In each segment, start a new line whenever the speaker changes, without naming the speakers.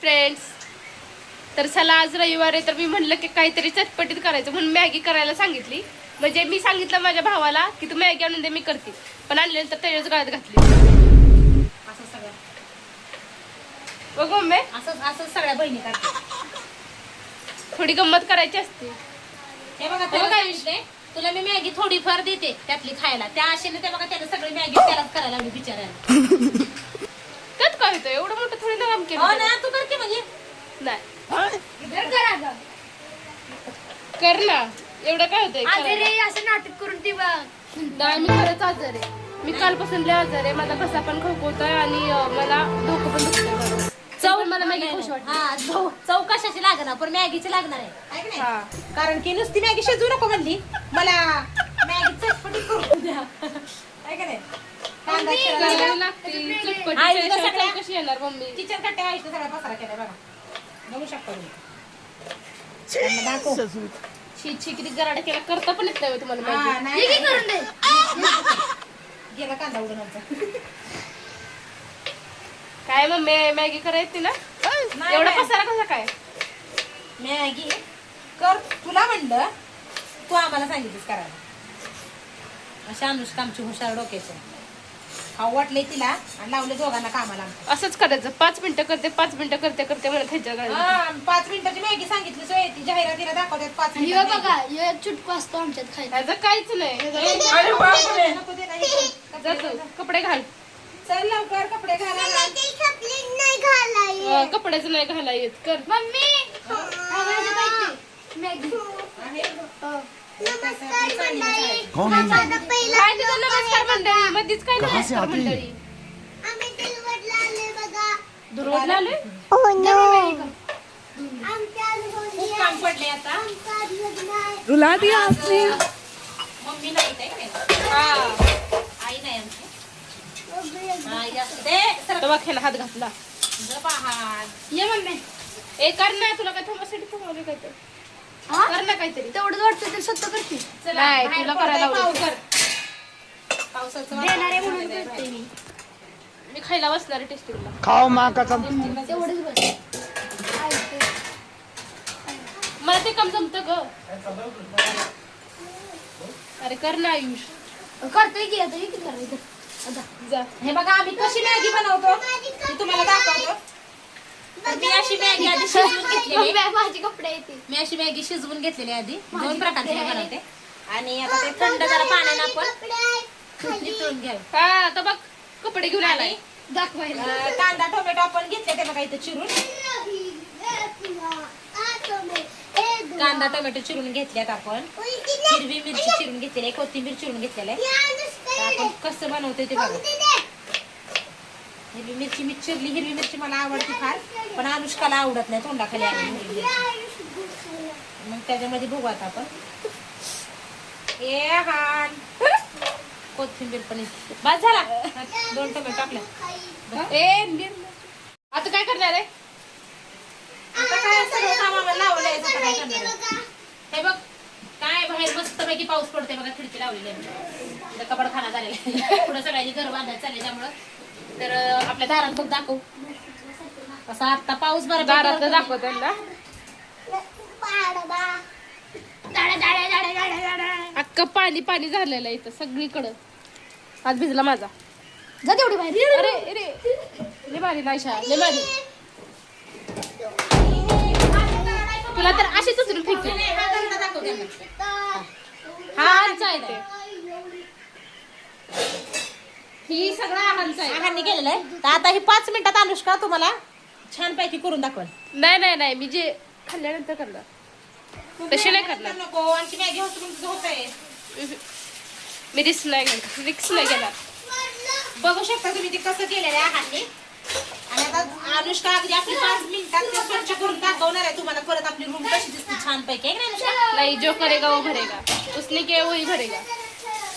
Friends. तर चला आज रविवार आहे तर मी म्हणलं की काहीतरी चटपटीत करायचं म्हणून मॅगी करायला सांगितली. म्हणजे मी सांगितलं माझ्या भावाला की तू मॅगी आणून दे मी करते, पण आणल्यानंतर त्याच्याच गळ्यात घातली.
असं सगळं
बघ मम्मी,
असं सगळ्या बहिणी करतात.
थोडी गंमत करायची असते.
हे बघा तुला काय विषय, तुला मी मॅगी थोडीफार देते त्यातली खायला. त्या आशेने ते बघा त्याने सगळी मॅगी त्यालाच करायला लागली बिचाऱ्याला.
त्यात काय होतं, एवढं मोठं थोडी ना काम
हो
केलं.
ना, तू करते म्हणजे
नाही कर ना, एवढं काय होतंय करायला?
असं नाटक करून ती
नाही, मी खरंच आजार आहे. मी कालपासून लय आजार आहे. माझा घसा पण खवखवतोय आणि मला डोकं पण दुखतंय.
चव
मला मॅगी खाऊशी वाटते.
हा, चव कशाची लागणार, पण मॅगीची लागणार आहे की
हा.
नाही? कारण की नुसती मॅगी शिजवू नको म्हणली मला, मॅगी चटपटी करून द्या आहे का नाही? कांदा चिरायला
करायला लागते. चटपटीत
आई, इथं
त्याशिवाय
सगळ्या-
कशी येणार मम्मी?
किचन कट्ट्या आईने सगळा पसारा केलाय बघा, बघू शकता तुम्ही. त्यांना दाखव.
शी किती गराडा केला, करता पण येत नाही तुम्हाला
हा,
मॅगी.
नाही,
करून दे.
गेला कांदा उडून आमचा.
काय मम्मी, मॅगी करायची ना?
नाही,
एवढा
नाही.
पसारा कसा काय?
मॅगी कर तुला म्हणलं, तू आम्हाला सांगितलीस करायला. अशा अनुष्का आमची हुशार डोक्याची. खाऊ वाटले तिला आणि लावले दोघांना कामाला आमच्या.
असंच करायचं. 5 मिनिटं करते 5 मिनिटं करते म्हणत ह्याच्या गाडीत.
हा, 5 मिनिटाची मॅगी सांगितली सोय, ती जाहिरातीला दाखवतात 5
आणि
मिनिटात
बघा ह्यो एक चुटकू असतो आमच्यात खायला.
ह्याचं काहीच नाही.
मॅगी. नको दे नाही.
जातो, कपडे घाल.
चल लवकर कपडे घाला.
कपड्याचं नाही घाला येत. कर.
मम्मी मॅगी
कौन है ये?
काय तुझं नमस्कार मंडळी मध्येच काय
कहाँ से
नमस्कार
आते हैं?
मंडळी? दुर्वडला आलोय?
खूप काम पडले आता.
रुला दिया आपने.
मम्मी नाही इथे का नाही?
हा.
आई नाही आमची. आई असू दे. सरक.
दवाखान्याला हात घातला.
जपा हात.
ये मम्मी
ए कर ना, तुला काय थांबासाठी थांबवले काय तर?
हा?
कर ना काहीतरी.
तेवढंच वाटतं तर स्वतः करते.
चला,
नाही,
बाहेर
तुला
पडतंय
करायला
पाऊस.
आवडेल.
पावसाचं
देणारे
वातावरण
म्हणून
झालंय.
करते मी.
मी खायला बसणार आहे टेस्टिंगला.
खाओ माँ कसम.
तेवढंच बस. ऐकते.
मला ते काम जमतं ग. अरे कर ना आयुष.
करतोय की आता हे किती करायचं आता.
जा.
हे बघा आम्ही कशी मॅगी बनवतो ते तुम्हाला दाखवतो. तर मी अशी मॅगी आधी शिजवून घेतलेली.
मम्मी, माझे कपडे येते.
मी अशी मॅगी शिजवून घेतलेली आधी. 2 प्रकारची मी बनवते. आणि आता ते थंड जरा पाण्यानं आपण नितळून घ्यावे.
हा आता बघ कपडे घेऊन आलाय.
आणि
दाखवायला
कांदा टोमॅटो आपण घेतले ते बघा इथं चिरून. कांदा टोमॅटो चिरून घेतल्यात आपण. हिरवी मिरची चिरून घेतलेली आहे, कोथिंबीर चिरून घेतलेली आहे. तर आपण कसं बनवतोय ते बघा. हिरवी मिरची मी चिरली. हिरवी मिरची मला आवडते फार, पण अनुष्काला आवडत नाही तोंडाखाली आली हिरवी मिरची. मग त्याच्यामध्ये बघू आता आपण. कोथिंबीर पण बस झाला. 2 टोमॅटो टाकल्या.
आता काय करणार आहे?
आता काय सगळं काम आम्हाला लावलंय. आता काय करणार आहे? हे बघ काय बाहेर मस्त पैकी पाऊस पडतोय बघा. खिडकी लावलेली आहे. कपड खाना झालेला आहे. पुढे सगळ्यांनी घर बांधायला चालले त्यामुळं. तर आपल्या दारात बघ दाखव. असा आता पाऊस बरा
दारात दाखव त्यांना. अख्खं पाणी पाणी झालेलं आहे इथं सगळीकडं. हात भिजला माझा.
जा तेवढी बाहेर.
अरे अरे लय भारी नाही शाळा, लय भारी. तुला तर अशीच उचलून फेकते. हा आमचा आहे ते. ही सगळा आहांचा आहे.
आहांनी केलेलं आहे. तर आता ही 5 मिनिटात अनुष्का तुम्हाला छान पैकी करून दाखवल.
नाही मी जे खाल्ल्यानंतर करणार, तशी नाही करणार.
नको आणखी मॅगी होतंय.
मी रिस्क नाही घेणार.
बघू शकता तुम्ही ते कसं केलेलं आहे आहांनी. आणि आता अनुष्का अगदी आपली 5 मिनिटात ते स्वच्छ करून दाखवणार आहे तुम्हाला. परत आपली रूम कशी दिसते छान पैकी आहे ना अनुष्का?
नहीं जो करेगा वो भरेगा, उसने किया वही भरेगा.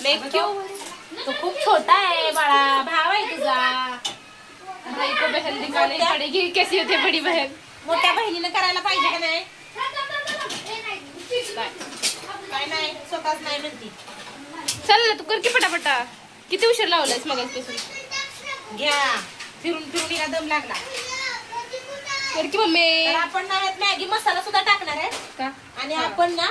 मैं क्यों?
तो खूप छोटा आहे बाळा, भाव आहे तुझा.
भाई को बहन दिखानी पड़ेगी कैसी होती है बड़ी बहन.
मोठ्या बहिणीनं करायला पाहिजे का नाही? काय नाही, स्वतःच नाही म्हणती.
चल ना तू कर की पटापटा. किती उशीर लावलायस मगाचपासून?
घ्या फिरून फिरून हिला दम लागला.
कर की मम्मी.
तर आपण ना ह्यात मॅगी मसाला सुद्धा टाकणार आहे
का
आणि आपण ना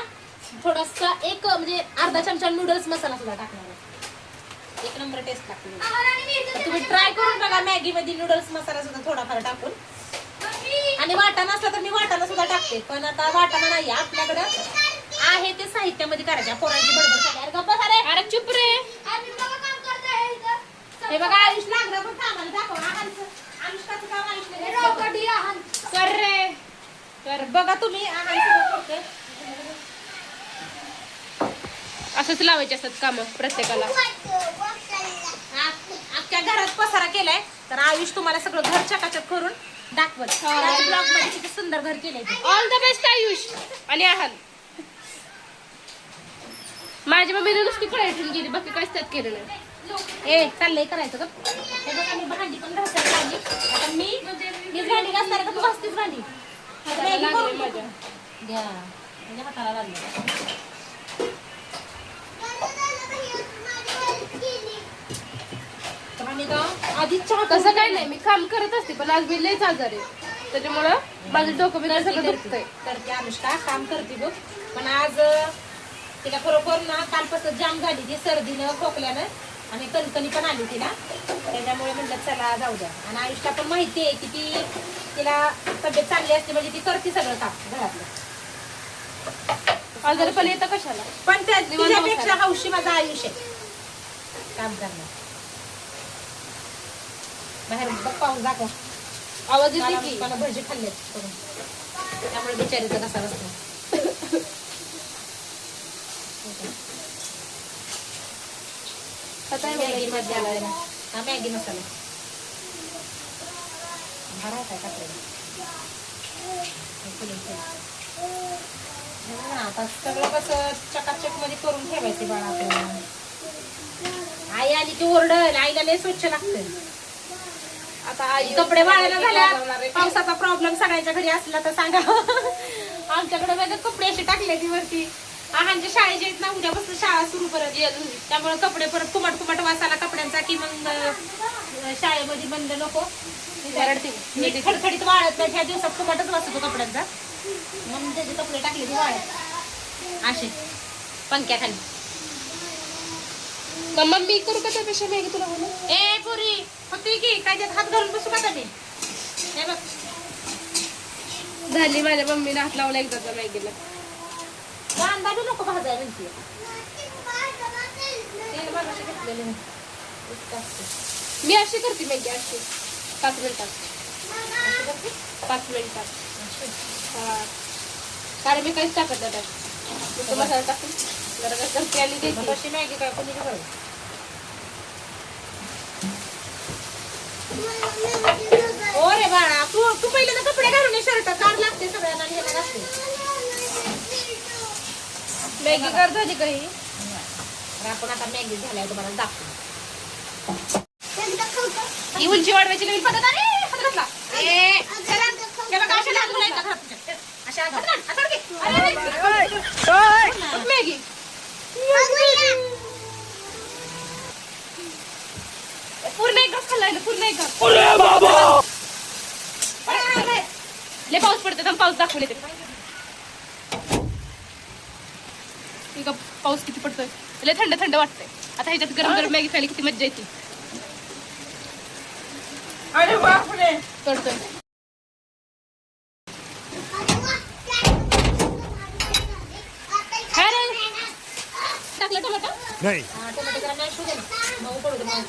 थोडासा एक म्हणजे अर्धा चमचा नूडल्स मसाला सुद्धा टाकणार आहे. एक नंबर टेस्ट लागते. तुम्ही ट्राय करून बघा मॅगी मध्ये नूडल्स मसाला सुद्धा थोडाफार टाकून. आणि वाटाणा असला तर मी वाटाणा सुद्धा टाकते, पण आता वाटाणा नाही आपल्याकडं आहे ते साहित्यामध्ये करायचे. पोरांची बडबड झाली. अरे गप्पा सारे.
अरे चुप रे.
हे बघा आयुष लागलं पण कामाला दाखव. अनुष्काचं काम आयुषने
कर रे
तर बघा तुम्ही आहार
असंच लावायचे असतात काम प्रत्येकाला.
अख्ख्या घरात पसारा केलाय तर आयुष तुम्हाला सगळं घर चकाचक करून दाखवत. ब्लॉग मध्ये किती सुंदर घर केलंय ते.
ऑल द बेस्ट आयुष आणि आहान. माझी मम्मीने नुसती कढई ठेवून गेली, बाकी काहीच त्यात केलं नाही.
ए चाललंय करायचं का. हे बघा मी भांडी पण घासायला लागली. आता मी हीच भांडी घासणार का तू घासतीस भांडी.
हाताला लागलंय माझ्या.
घ्या म्हणजे हाताला लागलं. तर आम्ही का आधीच चहा
तसं काही नाही, मी काम करत असते पण आज मी लयच आजार आहे, त्याच्यामुळं माझं डोकं बिकं सगळं दुखतंय.
तर ती अनुष्का काम करते बघ. पण आज तिला खरोखर ना कालपासून जाम झाली ती सर्दीनं खोकल्यानं आणि कणकणी पण आली तिला. त्याच्यामुळे म्हणलं चला जाऊ द्या. आणि आयुष्ला पण माहिती आहे की ती तिला तब्येत चांगली असते म्हणजे ती करते सगळं काम घरातलं.
आजार पण येतं कशाला.
पण त्या
निवांत
तिच्यापेक्षा
बसायला.
हौशी माझा आयुष आहे काम करणार. बाहेर बघ पाऊस दाखव.
आवाज येते की
मला भजी खाल्ले त्यामुळे बिचारीचा कसा बसतो.
आता
मॅगी मध्ये आलाय ना हा मॅगी मसाला भरा काय टाकलेला. आता सगळं कसं चकाचक मध्ये करून ठेवायचे बाळा आपण. आई आली की ओरडल. आईला लय स्वच्छ लागतं.
आता आई
कपडे वाळायला झाल्या. पावसाचा प्रॉब्लेम सगळ्यांच्या घरी असला तर सांगा. आमच्याकडे माझे कपडे असे टाकले ती वरती. आहांच्या शाळेचे आहेत ना उद्यापासून शाळा सुरू परत येत. त्यामुळे कपडे परत कुमट वासाला कपड्यांचा की मग शाळेमध्ये बंद नको. नीट खडखडीत वाळत नाही. ह्या दिवसात कुमटच वाचतो कपड्यांचा म्हणून त्याचे कपडे टाकले ती वाळत असे पंख्याखाली.
मम्मा मी करू का त्यापेक्षा मॅगी तुला बोलू.
ए पुरी होती की काय त्यात हात घालून बसू का मी. हे बघ
झाली माझ्या मम्मीने हात लावला एकदाचा मॅगीला.
कांदा बी नको भाजाय म्हणते. तेल मागाशी घेतलेलं नाही.
मी अशी करते मॅगी अशी 5 मिनिटात. 5 मिनिटात. हा कारण मी काहीच टाकत नाही त्यात. मसाला टाकून जरा करते आणि देते.
तशी मॅगी काय कोणी करू. हो रे बाळा तू पहिले ना कपडे घालून ये. शर्ट कार लागते सगळ्यांना आणि ह्याला लागते.
मॅगी कर झाली काही.
तर आपण आता मॅगी झाल्यावर तुम्हाला दाखवू.
ही उंची वाढवायची नवीन पद्धत आहे. हात घातला.
ए, चला. हे बघा, अशा लागून नाही का घरात तुझ्या? अशा हात घाल. हात घाल की. अरे,
मॅगी पूर्ण एक घास खाल्लाय ना. पूर्ण एक घास. लय पाऊस पडतो थांब. पाऊस दाखवून येते. ठीक आहे, पाऊस किती पडतोय. लय थंड थंड वाटतंय. आता ह्याच्यात गरम गरम मॅगी खायला किती मज्जा येते.
अरे बापरे.
करतोय काय रे. टाकलं टोमॅटो.
नाही.
हा, टोमॅटो जरा मॅश होऊ दे ना. मऊ पडू दे मऊ.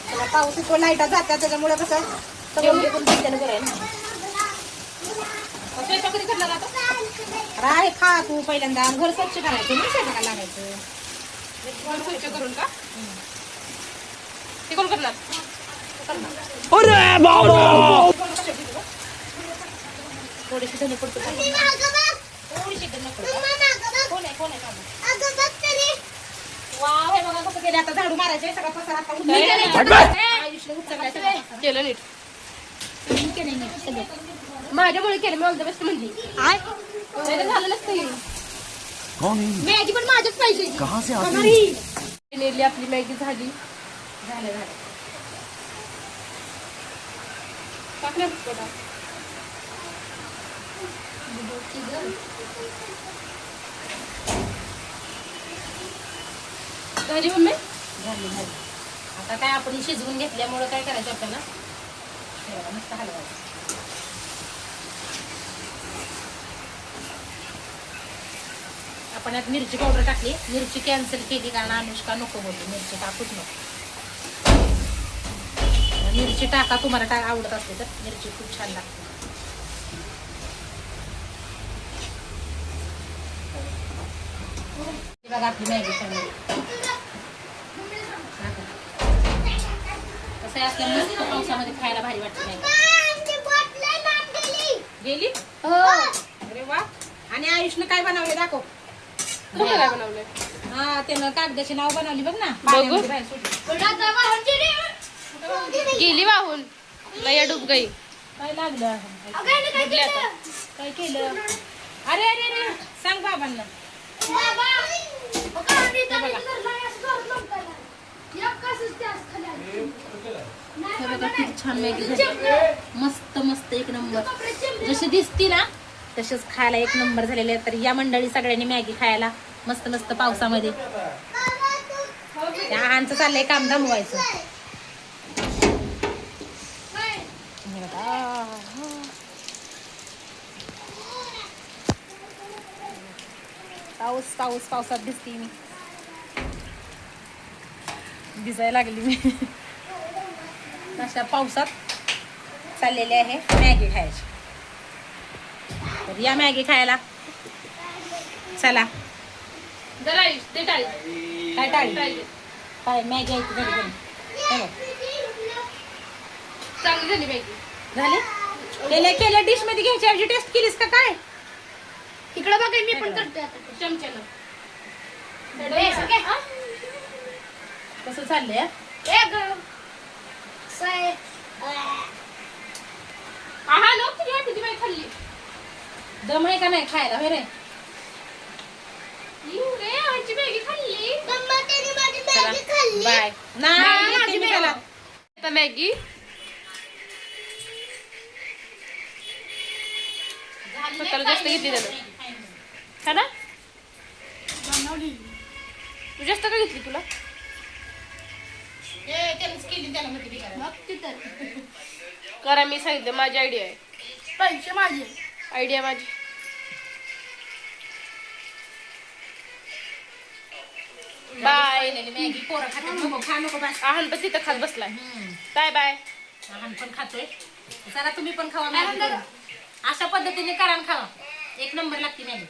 त्याला पाऊस इतकं लाईटा जातात त्याच्यामुळे कसं सगळं निघून बंधन करायला.
स्वयंपाक कधी करणार आता.
राय खा तू पहिल्यांदा घर स्वच्छ करायचं मग स्वयंपाकाला लागायचं.
घर स्वच्छ करून का ते कोण करणार.
अरे बाबा.
थोडीशी धने पडतो. थोडीशी धने पडतो. कोण आहे काढ. वाव हे बघा कसं केलं. आता झाडू मारायचे सगळा पसारा आता आयुष्य उचललाय.
केलं नीट.
केलं नाही सगळं.
माझ्यामुळे केलं. मी ऑल द बेस्ट म्हणली. नाही तर झालं नसतं हे.
कौन है?
मॅगी पण माझ्याच पाहिजे.
कहाँ से आती है?
नेली आपली मॅगी झाली.
झालं झालं.
टाकल्या पटा झाली मम्मी.
झाली झाली. आता काय आपण शिजवून घेतल्यामुळं काय करायचं आपल्याला मस्त हलवायचं. आपण यात मिरची पावडर टाकली. मिरची कॅन्सल केली कारण अनुष्का नको बोलली मिरची टाकूच नको. मिरची टाका तुम्हाला आवडत असते तर मिरची खूप छान लागते. ही बघा आपली मॅगी सगळी कसं असल्या मस्त पावसामध्ये खायला भारी वाटते मॅगी. गेली
हो
अरे वा. आणि आयुषनं काय बनवले दाखव.
कुठं काय बनवलंय.
हा त्यानं कागदाची नाव बनवली बघ ना.
बघू.
पाण्यामध्ये बाहेर सोडली.
गेली वाहून लया डूब गई.
काय लागलं
बुडली आता.
काय केलं. अरे अरे अरे सांग बाबांना. हे बघा किती छान मॅगी झाली. मस्त मस्त एक नंबर. जशी दिसती ना तसेच खायला एक नंबर झालेले आहे. तर या मंडळी सगळ्यांनी मॅगी खायला मस्त मस्त पावसामध्ये. त्या आहांचं चाललंय काम दमवायचं. पाऊस पाऊस पावसात दिसते मी. भिजायला लागली मी. अशा पावसात चाललेले आहे मॅगी खायची. तर या मॅगी खायला चला.
जरा ते टाळी
काय टाळी
टाळी.
काय मॅगी आहे ती घरी घरी. चलो.
चांगली झाली मॅगी.
झाले केल्या डिश मध्ये घ्यायची ऐवजी टेस्ट केलीस का काय.
इकडे बघा मी पण करते आता
चमच्यानं.
कसं चाललंय.
आहा लोक तुझी वाटते बाई खाल्ली.
दम आहे का नाही खायला होय रे.
रे आजी मॅगी खाल्ली.
बाय नाही मी त्याला.
आता मॅगी स्वतःला जास्त घेतली त्यानं. हा ना तू जास्त का घेतली तुला. करा मी सांगितलं माझी आयडिया आहे.
पैसे माझे
आयडिया माझी. बाय.
मॅगी पोरं खातात. नको खा नको बस.
आहान पण तिथं खात बसलाय. Bye bye.
लहान पण खातोय. चला तुम्ही पण खावा मॅगी करून. अशा पद्धतीने करा आणि खावा. एक नंबर लागते मॅगी.